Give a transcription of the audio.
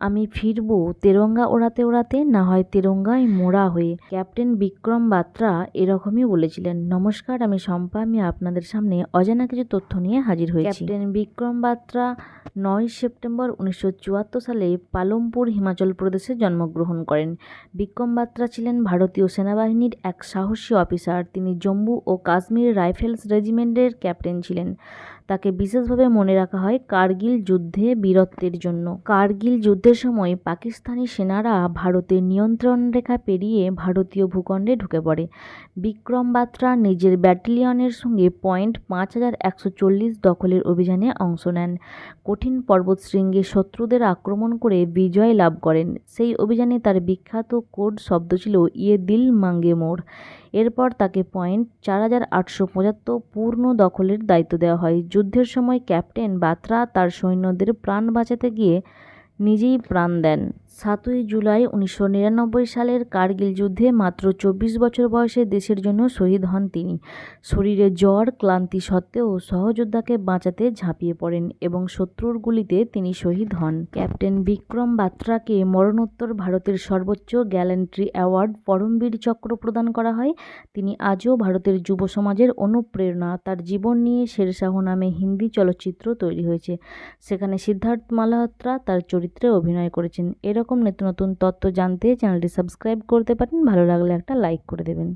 আমি ফিরবো তেরঙ্গা ওড়াতে ওড়াতে, না হয় তেরঙ্গায় মোড়া হয়ে। ক্যাপ্টেন বিক্রম বাত্রা এরকমই বলেছিলেন। নমস্কার, আমি শম্পা। আমি আপনাদের সামনে অজানা কিছু তথ্য নিয়ে হাজির হয়েছি। ক্যাপ্টেন বিক্রম বাত্রা 9 সেপ্টেম্বর 1974 সালে পালমপুর, হিমাচল প্রদেশে জন্মগ্রহণ করেন। বিক্রম বাত্রা ছিলেন ভারতীয় সেনাবাহিনীর এক সাহসী অফিসার। তিনি জম্মু ও কাশ্মীর রাইফেলস রেজিমেন্টের ক্যাপ্টেন ছিলেন। তাকে বিশেষভাবে মনে রাখা হয় কার্গিল যুদ্ধে বীরত্বের জন্য। কার্গিল যুদ্ধের সময় পাকিস্তানি সেনারা ভারতের নিয়ন্ত্রণ রেখা পেরিয়ে ভারতীয় ভূখণ্ডে ঢুকে পড়ে। বিক্রম বাত্রা নিজের ব্যাটালিয়নের সঙ্গে পয়েন্ট 5140 দখলের অভিযানে অংশ নেন। কঠিন পর্বতশৃঙ্গে শত্রুদের আক্রমণ করে বিজয় লাভ করেন। সেই অভিযানে তার বিখ্যাত কোড শব্দ ছিল ইয়ে দিল মাঙ্গে মোর। এরপর তাকে পয়েন্ট 4875 পূর্ণ দখলের দায়িত্ব দেওয়া হয়। যুদ্ধের সময় ক্যাপ্টেন বাত্রা তার সৈন্যদের প্রাণ বাঁচাতে গিয়ে নিজেই প্রাণ দেন। 7ই জুলাই 1999 সালের কার্গিল যুদ্ধে মাত্র 24 বছর বয়সে দেশের জন্য শহীদ হন তিনি। শরীরে জ্বর, ক্লান্তি সত্ত্বেও সহযোদ্ধাকে বাঁচাতে ঝাঁপিয়ে পড়েন এবং শত্রুর গুলিতে তিনি শহীদ হন। ক্যাপ্টেন বিক্রম বাত্রাকে মরণোত্তর ভারতের সর্বোচ্চ গ্যালেন্ট্রি অ্যাওয়ার্ড পরমবীর চক্র প্রদান করা হয়। তিনি আজও ভারতের যুব সমাজের অনুপ্রেরণা। তার জীবন নিয়ে শেরশাহ নামে হিন্দি চলচ্চিত্র তৈরি হয়েছে। সেখানে সিদ্ধার্থ মালহোত্রা তার চরিত্রে অভিনয় করেছেন। এরকম নিত্য নতুন তথ্য জানতে চ্যানেলটি সাবস্ক্রাইব করতে পারেন। ভালো লাগলে একটা লাইক করে দেবেন।